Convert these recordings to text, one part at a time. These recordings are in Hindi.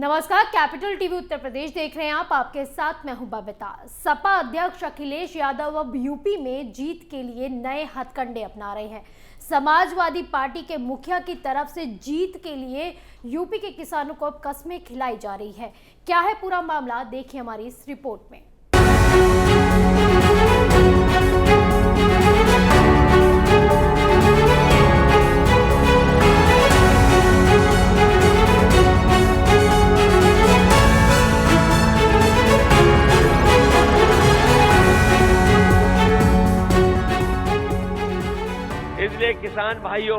नमस्कार, कैपिटल टीवी उत्तर प्रदेश देख रहे हैं आप। आपके साथ मैं हूं बबीता। सपा अध्यक्ष अखिलेश यादव अब यूपी में जीत के लिए नए हथकंडे अपना रहे हैं। समाजवादी पार्टी के मुखिया की तरफ से जीत के लिए यूपी के किसानों को अब कस्में खिलाई जा रही है। क्या है पूरा मामला, देखिए हमारी इस रिपोर्ट में। इसलिए किसान भाइयों,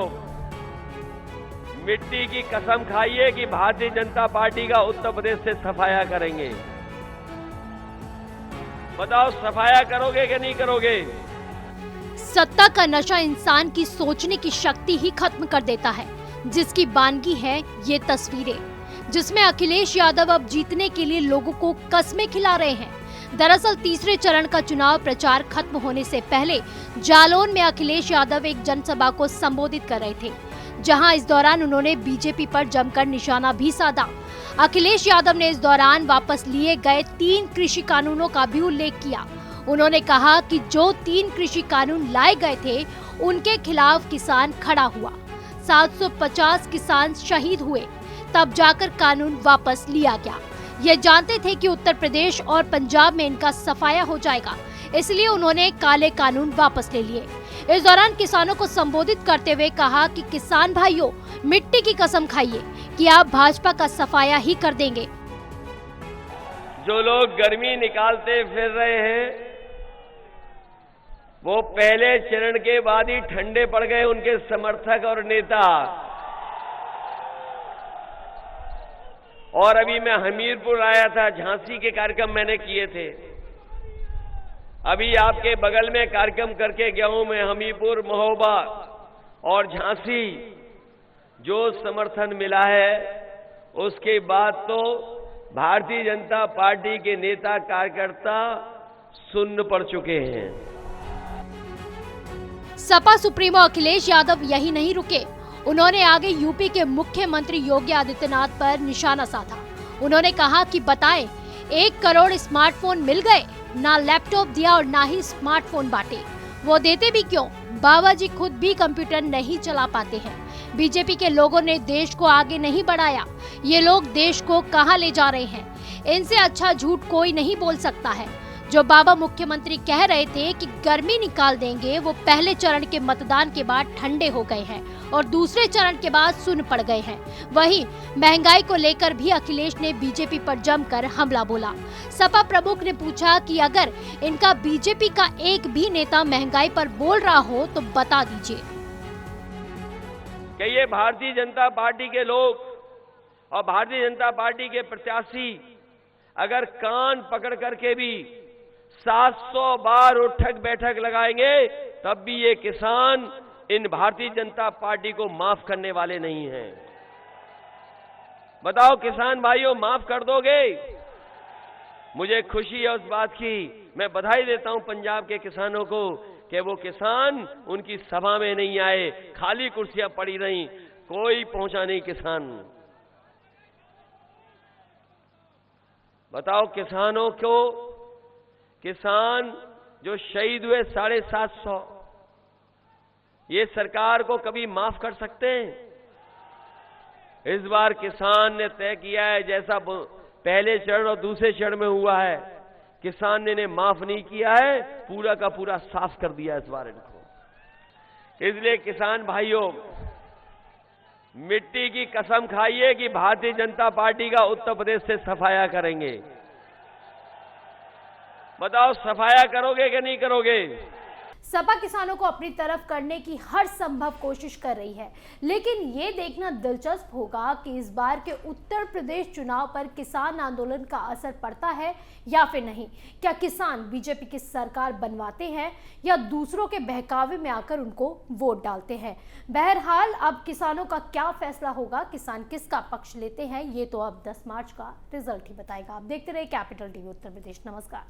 मिट्टी की कसम खाइए कि भारतीय जनता पार्टी का उत्तर प्रदेश से सफाया करेंगे। बताओ, सफाया करोगे कि नहीं करोगे? सत्ता का नशा इंसान की सोचने की शक्ति ही खत्म कर देता है, जिसकी बानगी है ये तस्वीरें, जिसमें अखिलेश यादव अब जीतने के लिए लोगों को कस्में खिला रहे हैं। दरअसल तीसरे चरण का चुनाव प्रचार खत्म होने से पहले जालौन में अखिलेश यादव एक जनसभा को संबोधित कर रहे थे, जहां इस दौरान उन्होंने बीजेपी पर जमकर निशाना भी साधा। अखिलेश यादव ने इस दौरान वापस लिए गए 3 कृषि कानूनों का भी उल्लेख किया। उन्होंने कहा कि जो 3 कृषि कानून लाए गए थे उनके खिलाफ किसान खड़ा हुआ, 750 किसान शहीद हुए, तब जाकर कानून वापस लिया गया। ये जानते थे कि उत्तर प्रदेश और पंजाब में इनका सफाया हो जाएगा, इसलिए उन्होंने काले कानून वापस ले लिए। इस दौरान किसानों को संबोधित करते हुए कहा कि किसान भाइयों, मिट्टी की कसम खाइए कि आप भाजपा का सफाया ही कर देंगे। जो लोग गर्मी निकालते फिर रहे हैं, वो पहले चरण के बाद ही ठंडे पड़ गए। उनके समर्थक और नेता। और अभी मैं हमीरपुर आया था, झांसी के कार्यक्रम मैंने किए थे। अभी आपके बगल में कार्यक्रम करके गया हूं मैं, हमीरपुर, महोबा और झांसी। जो समर्थन मिला है उसके बाद तो भारतीय जनता पार्टी के नेता कार्यकर्ता सुन्न पड़ चुके हैं। सपा सुप्रीमो अखिलेश यादव यही नहीं रुके, उन्होंने आगे यूपी के मुख्यमंत्री योगी आदित्यनाथ पर निशाना साधा। उन्होंने कहा कि बताएं, 1 करोड़ स्मार्टफोन मिल गए, ना लैपटॉप दिया और ना ही स्मार्टफोन बांटे। वो देते भी क्यों? बाबा जी खुद भी कंप्यूटर नहीं चला पाते हैं। बीजेपी के लोगों ने देश को आगे नहीं बढ़ाया। ये लोग देश को कहां ले जा रहे हैं? इनसे अच्छा झूठ कोई नहीं बोल सकता है। जो बाबा मुख्यमंत्री कह रहे थे कि गर्मी निकाल देंगे, वो पहले चरण के मतदान के बाद ठंडे हो गए हैं और दूसरे चरण के बाद सुन्न पड़ गए हैं। वहीं महंगाई को लेकर भी अखिलेश ने बीजेपी पर जमकर हमला बोला। सपा प्रमुख ने पूछा कि अगर इनका बीजेपी का एक भी नेता महंगाई पर बोल रहा हो तो बता दीजिए। कि ये भारतीय जनता पार्टी के लोग और भारतीय जनता पार्टी के प्रत्याशी अगर कान पकड़ करके भी 700 बार उठक बैठक लगाएंगे, तब भी ये किसान इन भारतीय जनता पार्टी को माफ करने वाले नहीं हैं। बताओ किसान भाइयों, माफ कर दोगे? मुझे खुशी है उस बात की। मैं बधाई देता हूं पंजाब के किसानों को कि वो किसान उनकी सभा में नहीं आए, खाली कुर्सियां पड़ी रहीं, कोई पहुंचा नहीं किसान। बताओ किसानों को, किसान जो शहीद हुए 750, ये सरकार को कभी माफ कर सकते हैं? इस बार किसान ने तय किया है, जैसा पहले चरण और दूसरे चरण में हुआ है, किसान ने इन्हें माफ नहीं किया है, पूरा का पूरा साफ कर दिया इस बार इनको। इसलिए किसान भाइयों, मिट्टी की कसम खाइए कि भारतीय जनता पार्टी का उत्तर प्रदेश से सफाया करेंगे। बताओ, सफाया करोगे कि नहीं करोगे? सपा किसानों को अपनी तरफ करने की हर संभव कोशिश कर रही है, लेकिन ये देखना दिलचस्प होगा कि इस बार के उत्तर प्रदेश चुनाव पर किसान आंदोलन का असर पड़ता है या फिर नहीं। क्या किसान बीजेपी की सरकार बनवाते हैं या दूसरों के बहकावे में आकर उनको वोट डालते हैं? बहरहाल अब किसानों का क्या फैसला होगा, किसान किसका पक्ष लेते हैं, ये तो अब 10 मार्च का रिजल्ट ही बताएगा। आप देखते रहे कैपिटल टीवी उत्तर प्रदेश। नमस्कार।